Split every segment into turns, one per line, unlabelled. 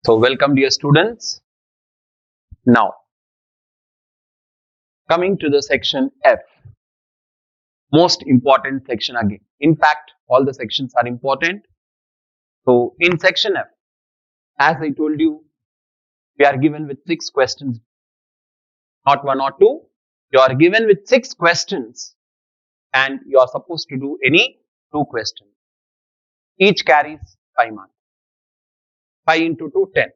So welcome dear students. Now coming to the section F, most important section again. In fact, all the sections are important. So in section F, as I told you, we are given with 6 questions, not 1 or 2. You are given with 6 questions and you are supposed to do any 2 questions. Each carries 5 marks. 5 into 2, 10.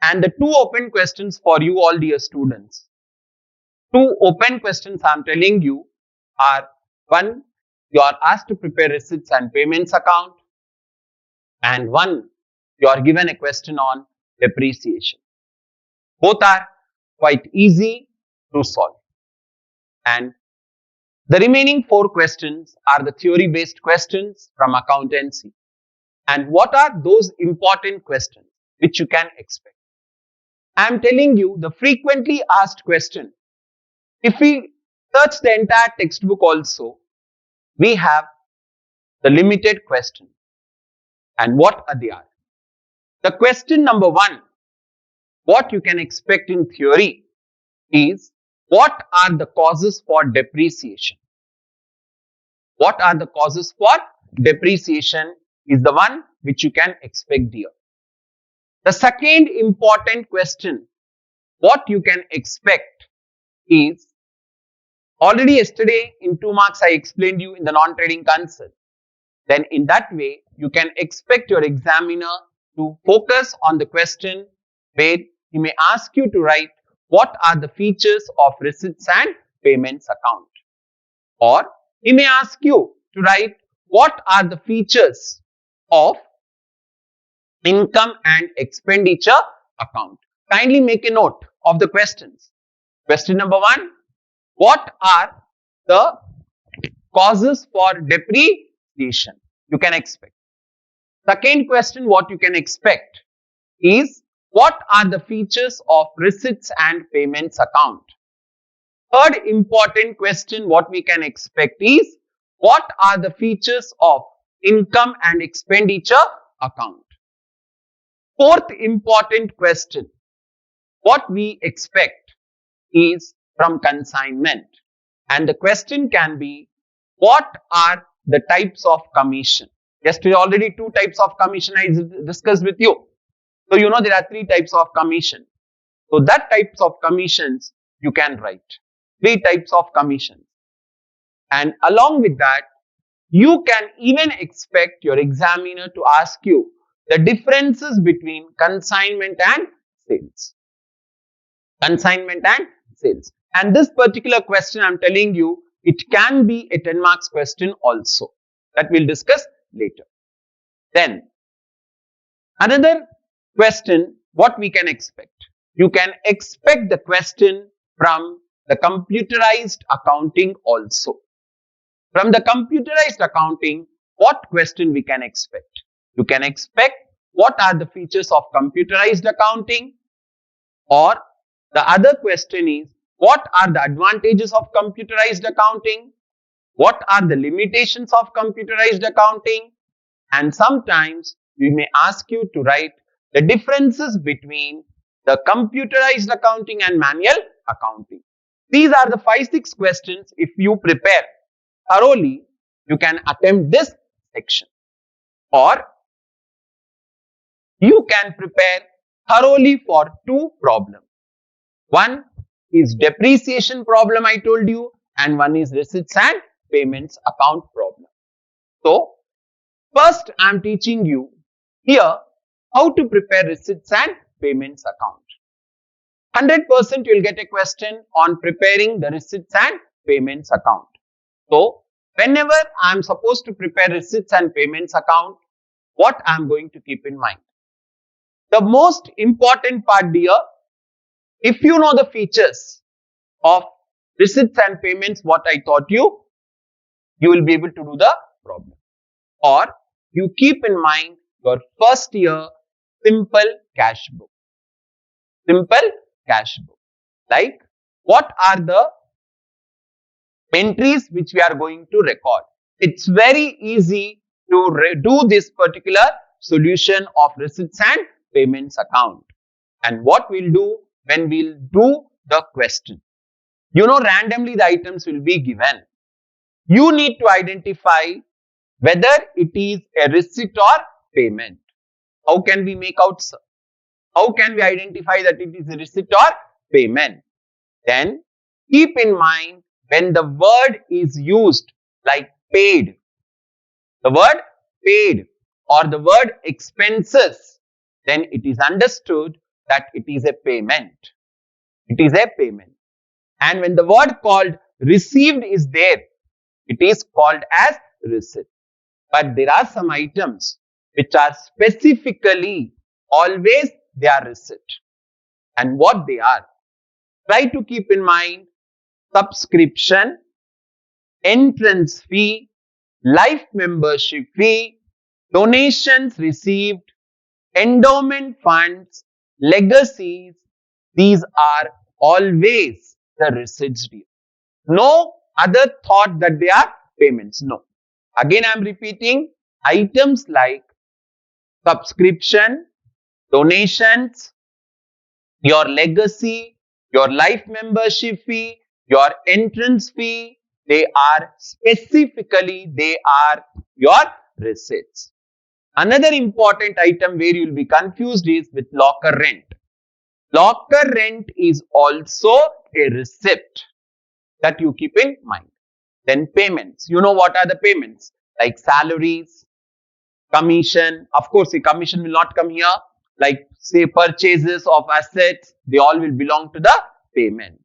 And the 2 open questions for you all dear students. 2 open questions I am telling you are: 1, you are asked to prepare receipts and payments account, and 1, you are given a question on depreciation. Both are quite easy to solve. And the remaining 4 questions are the theory based questions from accountancy. And what are those important questions which you can expect? I am telling you the frequently asked question. If we search the entire textbook also, we have the limited question. And what are they are? The question number 1, what you can expect in theory is, what are the causes for depreciation? What are the causes for depreciation is the one which you can expect here. The second important question, what you can expect is, already yesterday in 2 marks I explained you in the non-trading concept. Then in that way, you can expect your examiner to focus on the question where he may ask you to write what are the features of receipts and payments account. Or he may ask you to write what are the features of income and expenditure account. Kindly make a note of the questions. Question number 1, what are the causes for depreciation you can expect? Second question, what you can expect is, what are the features of receipts and payments account? Third important question, what we can expect is, what are the features of income and expenditure account? Fourth important question, what we expect is from consignment. And the question can be, what are the types of commission? Yesterday already 2 types of commission I discussed with you. So you know there are 3 types of commission. So that types of commissions you can write. 3 types of commissions. And along with that, you can even expect your examiner to ask you the differences between consignment and sales. Consignment and sales. And this particular question I am telling you, it can be a 10 marks question also. That we'll discuss later. Then, another question, what we can expect? You can expect the question from the computerized accounting also. From the computerized accounting, what question we can expect? You can expect what are the features of computerized accounting, or the other question is, what are the advantages of computerized accounting? What are the limitations of computerized accounting? And sometimes we may ask you to write the differences between the computerized accounting and manual accounting. These are the 5-6 questions. If you prepare thoroughly, you can attempt this section. Or you can prepare thoroughly for 2 problems. One is depreciation problem I told you, and one is receipts and payments account problem. So, first I am teaching you here how to prepare receipts and payments account. 100% you will get a question on preparing the receipts and payments account. So, whenever I am supposed to prepare receipts and payments account, what I am going to keep in mind? The most important part here, if you know the features of receipts and payments, what I taught you, you will be able to do the problem. Or you keep in mind your first year simple cash book. Simple cash book. Like, what are the entries which we are going to record? It's very easy to do this particular solution of receipts and payments account. And what we'll do when we'll do the question, randomly the items will be given. You need to identify whether it is a receipt or payment. How can we make out, sir? How can we identify that it is a receipt or payment? Then keep in mind, when the word is used like paid, the word paid or the word expenses, then it is understood that it is a payment. It is a payment. And when the word called received is there, it is called as receipt. But there are some items which are specifically always they are receipt. And what they are? Try to keep in mind subscription, entrance fee, life membership fee, donations received, endowment funds, legacies. These are always the receipts. No other thought that they are payments. No. Again, I am repeating, items like subscription, donations, your legacy, your life membership fee, your entrance fee, they are your receipts. Another important item where you will be confused is with locker rent. Locker rent is also a receipt that you keep in mind. Then payments. You know what are the payments? Like salaries, commission. Of course, the commission will not come here. Like say purchases of assets, they all will belong to the payment.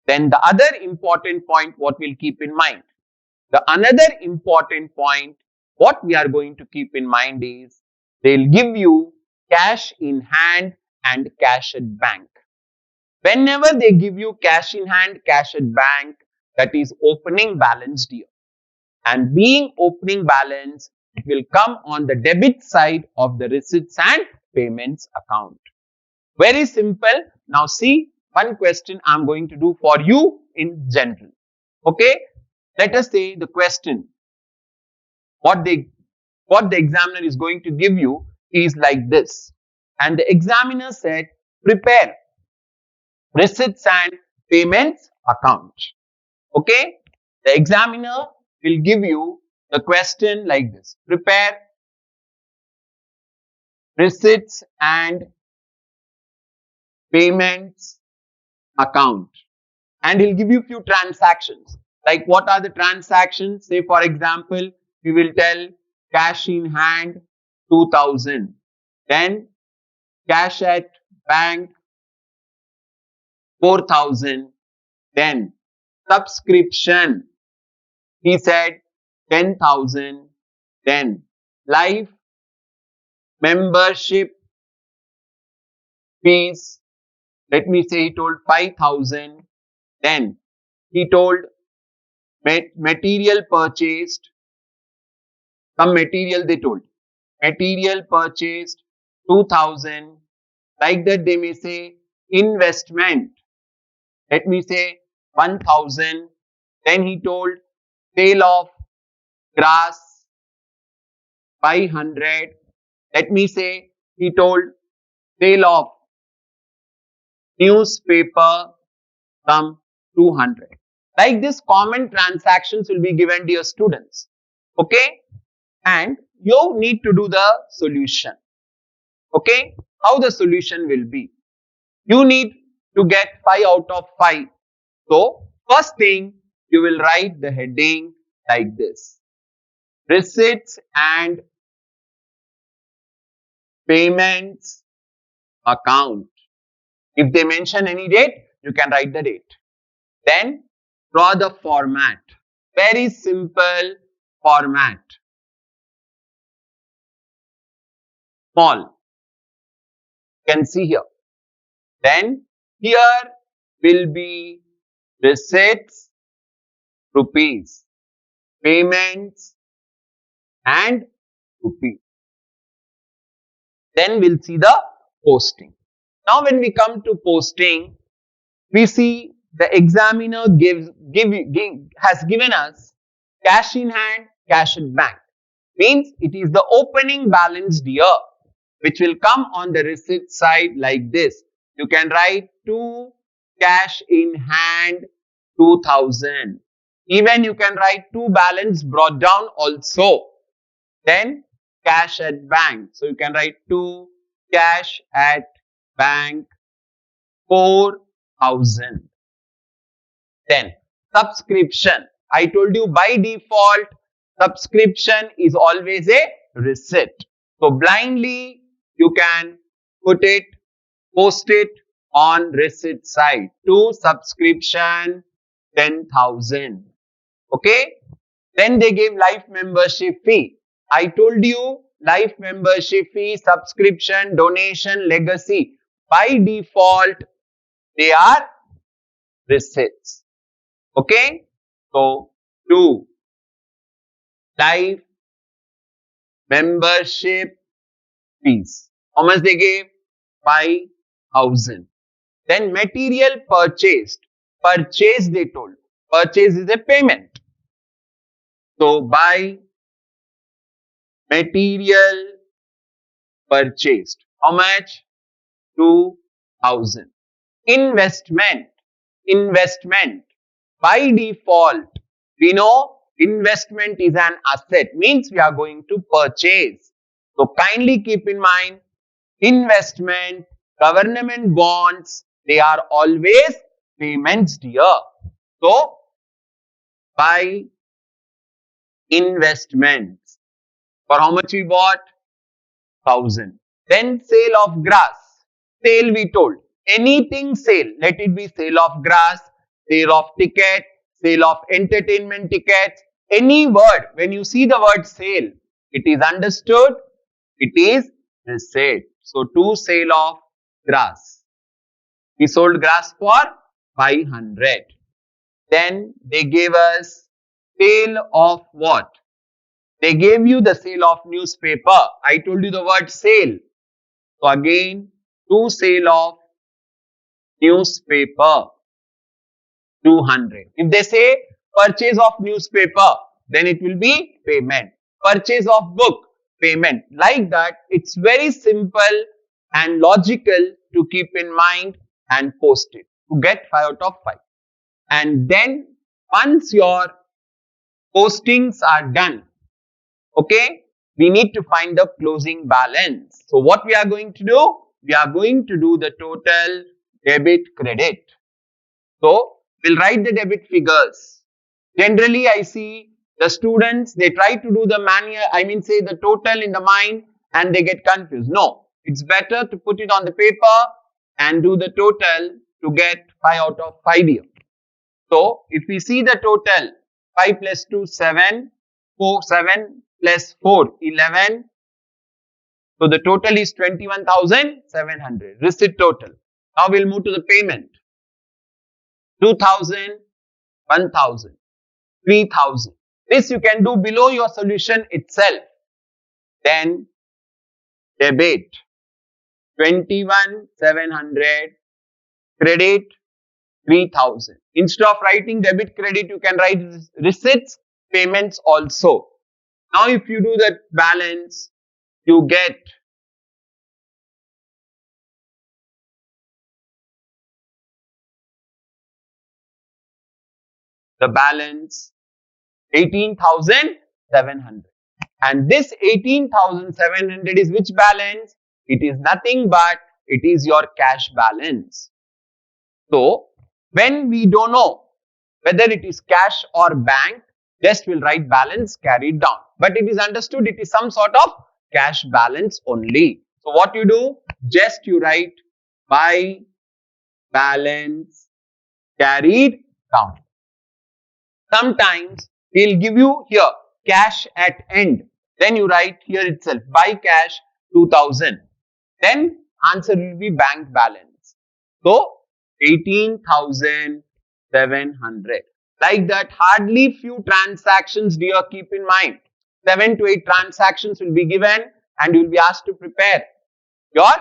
Then the other important point, what we'll keep in mind. The another important point, what we are going to keep in mind is they'll give you cash in hand and cash at bank. Whenever they give you cash in hand, cash at bank, that is opening balance here. And being opening balance, it will come on the debit side of the receipts and payments account. Very simple. Now see, one question I am going to do for you in general. Okay. Let us say the question, what the examiner is going to give you is like this. And the examiner said, prepare receipts and payments account. Okay. The examiner will give you the question like this. Prepare receipts and payments account. And he'll give you few transactions. Like what are the transactions? Say for example, we will tell cash in hand 2000. Then cash at bank 4000. Then subscription, he said 10,000. Then life membership fees, let me say he told 5,000. Then he told material purchased, some material they told. Material purchased 2,000. Like that they may say investment, let me say 1,000. Then he told sale of grass 500. Let me say he told sale of newspaper some 200. Like this, common transactions will be given to your students. Okay. And you need to do the solution. Okay. How the solution will be? You need to get 5 out of 5. So, first thing, you will write the heading like this. Receipts and payments account. If they mention any date, you can write the date. Then draw the format. Very simple format. Small. You can see here. Then here will be receipts, rupees, payments and rupees. Then we'll see the posting. Now when we come to posting, we see the examiner has given us cash in hand, cash at bank. Means it is the opening balance year. which will come on the receipt side like this. You can write to cash in hand 2000. Even you can write to balance brought down also. Then cash at bank. So you can write to cash at bank 4000. Then subscription. I told you by default, subscription is always a receipt. So blindly you can post it on receipt side. To subscription 10,000. Okay. Then they gave life membership fee. I told you life membership fee, subscription, donation, legacy. By default, they are receipts. Okay. So, to life membership fees. How much they gave? 5,000. Then material purchased. Purchase they told. Purchase is a payment. So, by material purchased. How much? 2,000. Investment. Investment. By default, we know investment is an asset. Means we are going to purchase. So kindly keep in mind, investment, government bonds, they are always payments, dear. So, by investments. For how much we bought? 1,000. Then sale of grass. Sale we told. Anything sale. Let it be sale of grass, sale of ticket, sale of entertainment tickets. Any word. When you see the word sale, it is understood. It is receipt. So to sale of grass. We sold grass for 500. Then they gave us sale of what? They gave you the sale of newspaper. I told you the word sale. So again, to sale of newspaper, 200. If they say purchase of newspaper, then it will be payment. Purchase of book, payment. Like that, it's very simple and logical to keep in mind and post it to get 5 out of 5. And then once your postings are done, okay, we need to find the closing balance. So what we are going to do? We are going to do the total debit credit. So we'll write the debit figures. Generally, I see the students, they try to do the say the total in the mind and they get confused. No, it's better to put it on the paper and do the total to get 5 out of 5 here. So if we see the total, 5 plus 2, 7, 7 plus 4, 11. So the total is 21,700. Receipt total. Now we'll move to the payment. 2,000, 1,000, 3,000. This you can do below your solution itself. Then debit 21,700, credit 3,000. Instead of writing debit credit, you can write receipts, payments also. Now if you do the balance, you get the balance 18,700. And this 18,700 is which balance? It is nothing but it is your cash balance. So when we don't know whether it is cash or bank, just we'll write balance carried down. But it is understood it is some sort of cash balance only. So what you do? Just you write by balance carried down. Sometimes he'll give you here cash at end. Then you write here itself by cash 2,000. Then answer will be bank balance. So 18,700. Like that, hardly few transactions, dear, keep in mind. 7 to 8 transactions will be given and you will be asked to prepare your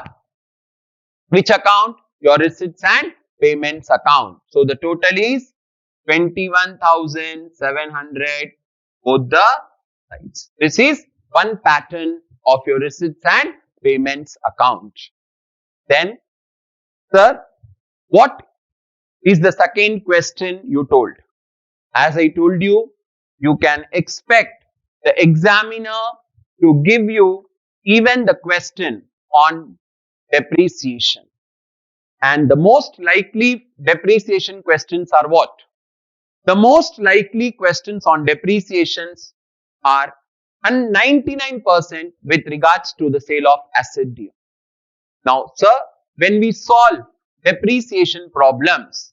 which account? Your receipts and payments account. So the total is 21,700 both the sides. This is one pattern of your receipts and payments account. Then, sir, what is the second question you told? As I told you, you can expect the examiner to give you even the question on depreciation. And the most likely depreciation questions are what? The most likely questions on depreciations are 99% with regards to the sale of asset deal. Now, sir, when we solve depreciation problems,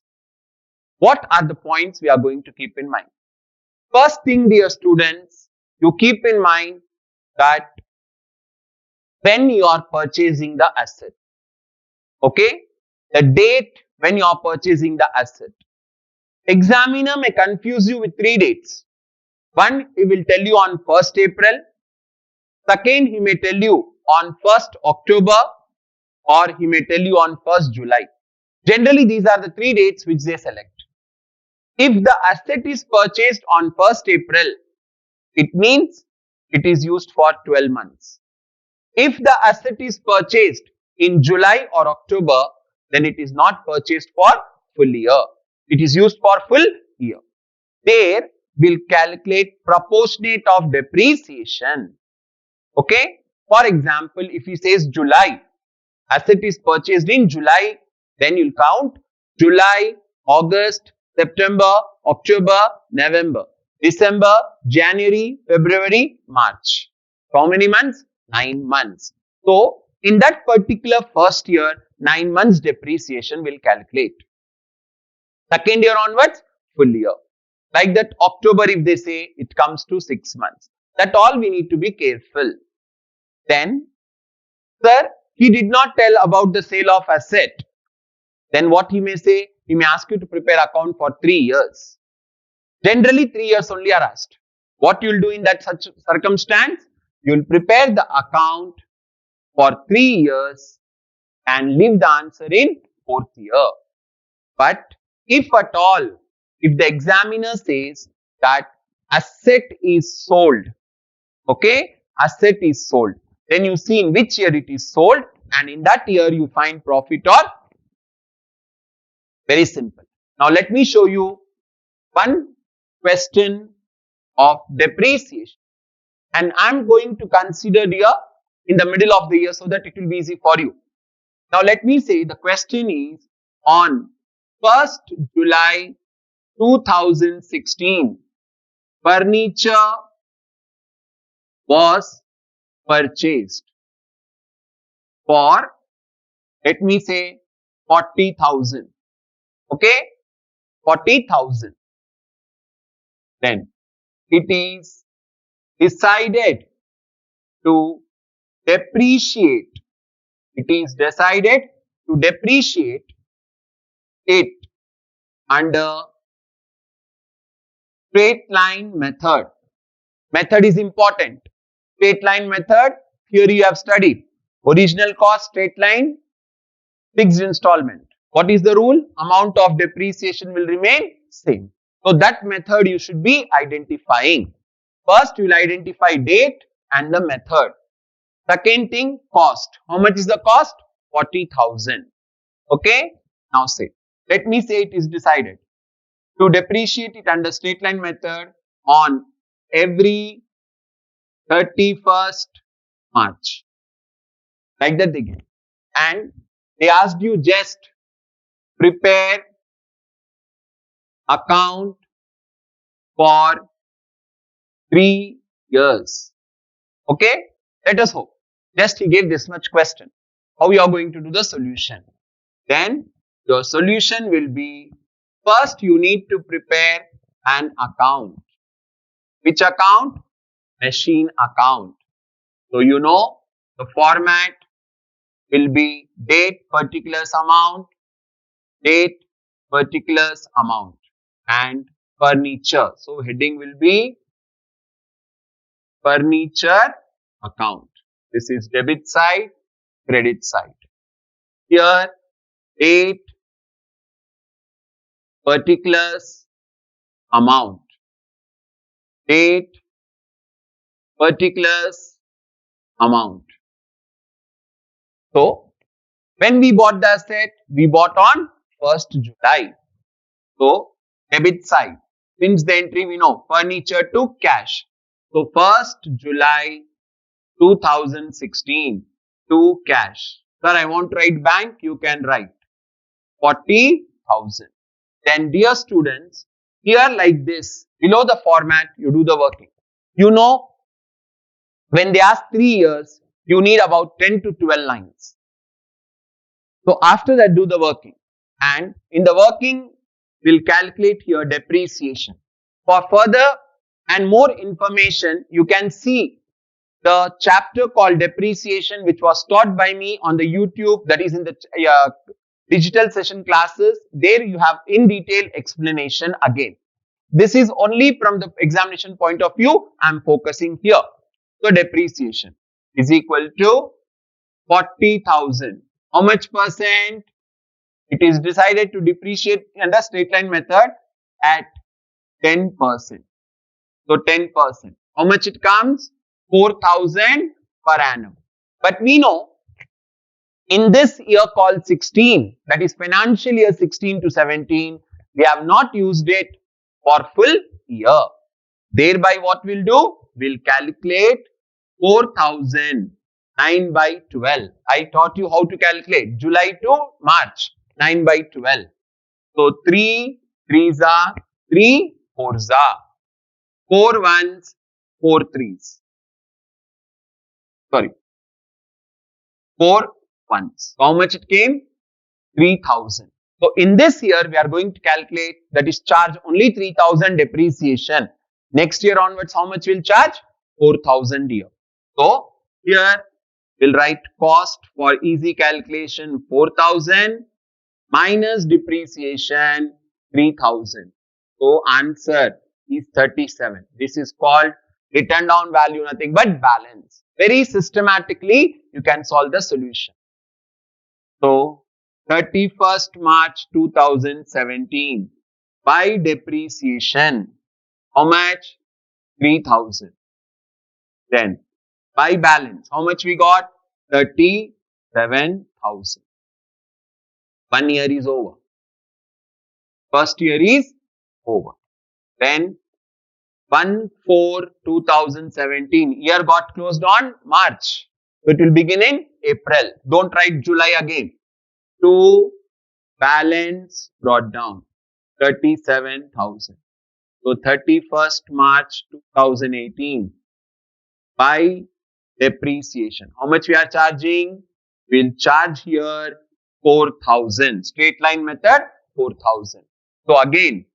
what are the points we are going to keep in mind? First thing, dear students, you keep in mind that when you are purchasing the asset, okay, the date when you are purchasing the asset, examiner may confuse you with 3 dates. One, he will tell you on 1st April. Second, he may tell you on 1st October, or he may tell you on 1st July. Generally, these are the 3 dates which they select. If the asset is purchased on 1st April, it means it is used for 12 months. If the asset is purchased in July or October, then it is not purchased for full year. It is used for full year. There will calculate proportionate of depreciation. Okay. For example, if he says July, asset is purchased in July, then you'll count July, August, September, October, November, December, January, February, March. How many months? 9 months. So, in that particular first year, 9 months depreciation will calculate. Second year onwards, full year. Like that, October, if they say, it comes to 6 months. That all we need to be careful. Then, sir, he did not tell about the sale of asset. Then what he may say? He may ask you to prepare account for 3 years. Generally, 3 years only are asked. What you will do in that such circumstance? You will prepare the account for 3 years and leave the answer in 4th year. But if at all, if the examiner says that asset is sold, okay, asset is sold, then you see in which year it is sold, and in that year you find profit or very simple. Now let me show you one question of depreciation, and I am going to consider here in the middle of the year so that it will be easy for you. Now let me say the question is on 1st July 2016, furniture was purchased for, let me say, 40,000. Okay, 40,000. Then it is decided to depreciate. It is decided to depreciate it under straight line method. Method is important. Straight line method, here you have studied. Original cost, straight line, fixed installment. What is the rule? Amount of depreciation will remain same. So that method you should be identifying. First, you will identify date and the method. Second thing, cost. How much is the cost? 40,000. Okay. Now say, let me say it is decided to depreciate it under straight line method on every 31st March. Like that they give. And they asked you just prepare account for 3 years. Okay. Let us hope. Just he gave this much question. How you are going to do the solution? Then your solution will be, first you need to prepare an account. Which account? Machine account. So you know the format will be date particulars amount, date particulars amount, and furniture. So heading will be furniture account. This is debit side, credit side. Here date particulars amount, date particulars amount. So when we bought the asset, we bought on 1st July. So debit side, since the entry we know furniture to cash. So 1st July 2016 to cash. Sir, I want to write bank, you can write 40,000. Then dear students, here like this, below the format, you do the working. You know, when they ask 3 years, you need about 10 to 12 lines. So after that, do the working. And in the working, we'll calculate here depreciation. For further and more information, you can see the chapter called depreciation, which was taught by me on the YouTube, that is in the digital session classes. There you have in detail explanation again. This is only from the examination point of view. I'm focusing here. So depreciation is equal to 40,000. How much percent? It is decided to depreciate under straight line method at 10%. So 10%. How much it comes? 4,000 per annum. But we know in this year called 16, that is financial year 16 to 17, we have not used it for full year. Thereby what we'll do? We'll calculate 4,000 9 by 12. I taught you how to calculate July to March 9 by 12. So 3 3s are 3 4s are 4 1s 4 3s. Sorry, 4 1s. How much it came? 3,000. So in this year we are going to calculate, that is charge only 3,000 depreciation. Next year onwards how much will charge? 4,000 here. So here we'll write cost for easy calculation 4,000 minus depreciation 3,000. So answer is 37. This is called written down value, nothing but balance. Very systematically you can solve the solution. So 31st March 2017 by depreciation, how much? 3,000. Then by balance, how much we got? 37,000. 1 year is over. First year is over. Then 1/4/2017, year got closed on March. So it will begin in April. Don't write July again. To balance brought down 37,000. So 31st March 2018 by depreciation. How much we are charging? We'll charge here 4,000. Straight line method 4,000. So again,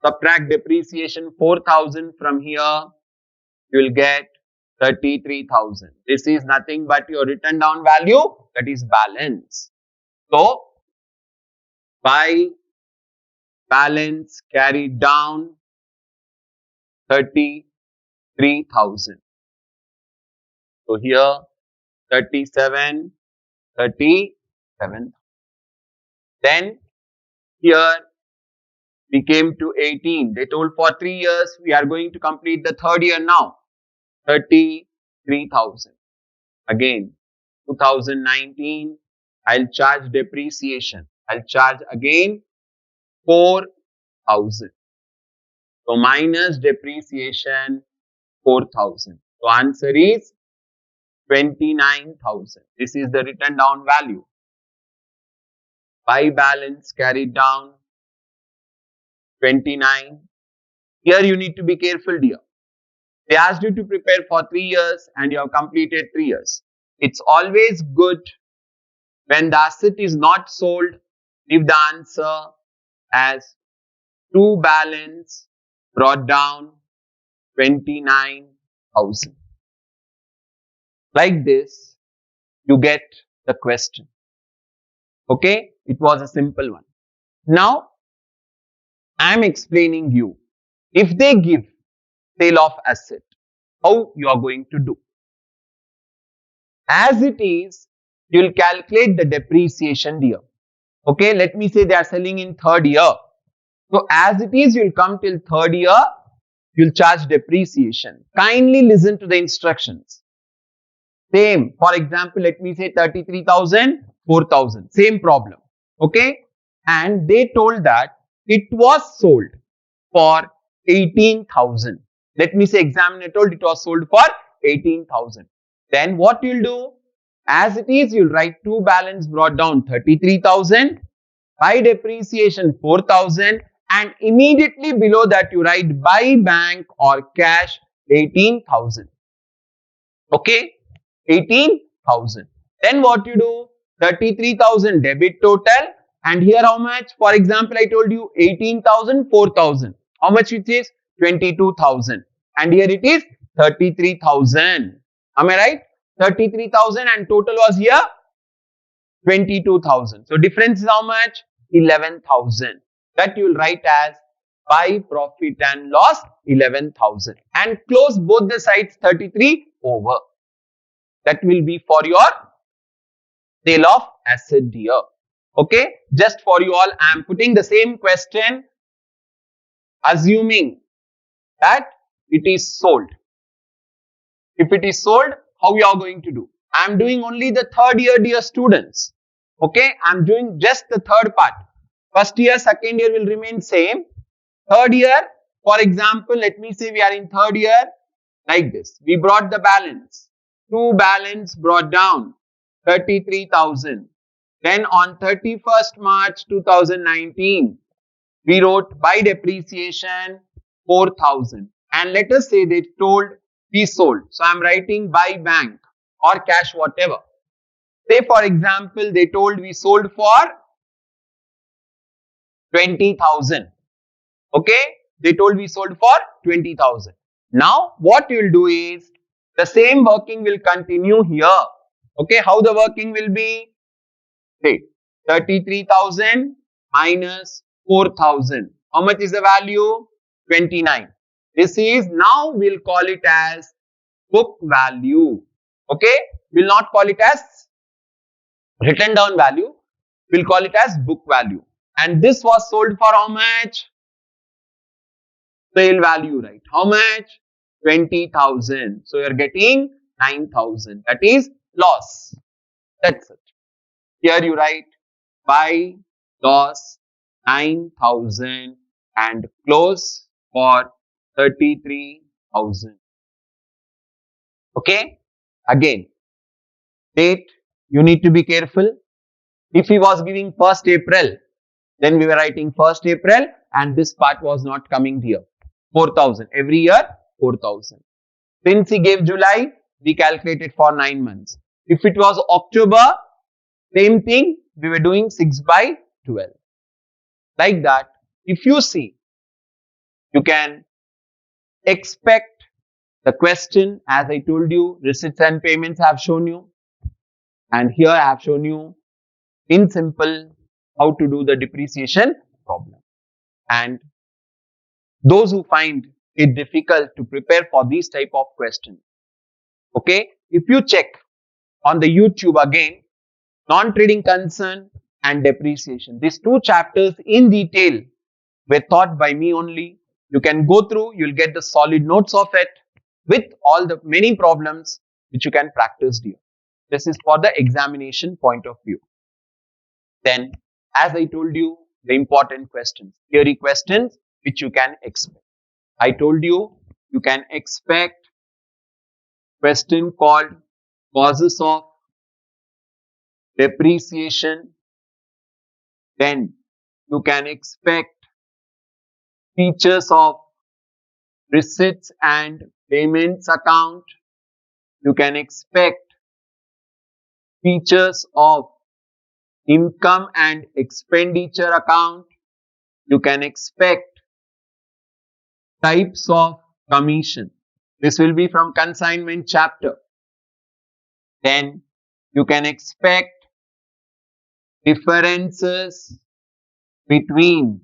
subtract depreciation 4,000 from here. You will get 33,000. This is nothing but your written down value, that is balance. So by balance carried down 33,000. So here 37. Then here we came to 18. They told for 3 years we are going to complete the third year now. 33,000. Again 2019 I'll charge depreciation. I'll charge again 4,000. So minus depreciation 4,000. So answer is 29,000. This is the written down value. By balance carried down 29. Here you need to be careful, dear. They asked you to prepare for 3 years and you have completed 3 years. It's always good when the asset is not sold, give the answer as to balance brought down 29,000. Like this, you get the question. Okay, it was a simple one. Now, I am explaining you, if they give sale of asset, how you are going to do. As it is, you will calculate the depreciation here. Okay, let me say they are selling in third year. So as it is, you will come till third year, you will charge depreciation. Kindly listen to the instructions. Same. For example, let me say 33,000, 4,000. Same problem. Okay. And they told that it was sold for 18,000. Let me say examiner told it was sold for 18,000. Then what you'll do? As it is, you'll write to balance brought down 33,000, by depreciation 4,000, and immediately below that you write by bank or cash 18,000. Okay, 18,000. Then what you do? 33,000 debit total, and here how much? For example, I told you 18,000, 4,000. How much it is? 22,000. And here it is 33,000. Am I right? 33,000 and total was here 22,000. So difference is how much? 11,000. That you will write as by profit and loss 11,000 and close both the sides 33 over. That will be for your sale of asset here. Okay, just for you all, I am putting the same question, assuming that it is sold. If it is sold, how you are going to do? I am doing only the third year, dear students. Okay, I am doing just the third part. First year, second year will remain same. Third year, for example, let me say we are in third year like this. We brought the balance. To balance brought down 33,000. Then on 31st March 2019, we wrote by depreciation 4,000. And let us say they told we sold. So I am writing by bank or cash, whatever. Say for example, they told we sold for 20,000. Okay, they told we sold for 20,000. Now what you will do is the same working will continue here. Okay, how the working will be? Say 33,000 minus 4,000. How much is the value? 29. This is, now we'll call it as book value. Okay, we'll not call it as written down value. We'll call it as book value. And this was sold for how much? Sale value, right? How much? 20,000. So you're getting 9,000. That is loss. That's it. Here you write by loss 9,000 and close for 33,000. Okay. Again, date, you need to be careful. If he was giving 1st April, then we were writing 1st April and this part was not coming here. 4,000. Every year, 4,000. Since he gave July, we calculated for 9 months. If it was October, same thing, we were doing 6 by 12. Like that, if you see, you can expect the question. As I told you, receipts and payments have shown you. And here I have shown you in simple how to do the depreciation problem. And those who find it difficult to prepare for these type of questions, okay, if you check on the YouTube again, non-trading concern and depreciation, these two chapters in detail were taught by me only. You can go through, you'll get the solid notes of it with all the many problems which you can practice here. This is for the examination point of view. Then, as I told you, the important questions, theory questions which you can expect. I told you, you can expect question called causes of depreciation. Then you can expect features of receipts and payments account. You can expect features of income and expenditure account. You can expect types of commission. This will be from consignment chapter. Then you can expect differences between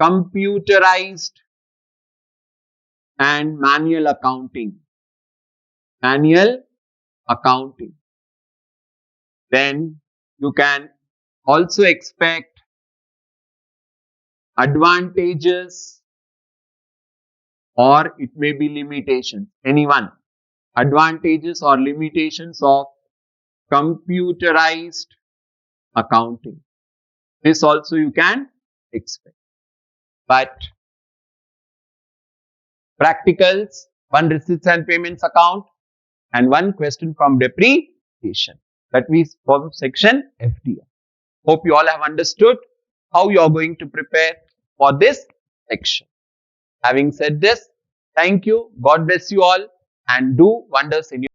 computerized and manual accounting. Then you can also expect advantages or it may be limitations. Any one. Advantages or limitations of computerized accounting. This also you can expect. But practicals, one receipts and payments account and one question from depreciation. That means for section FDI. Hope you all have understood how you are going to prepare for this section. Having said this, thank you, God bless you all and do wonders in your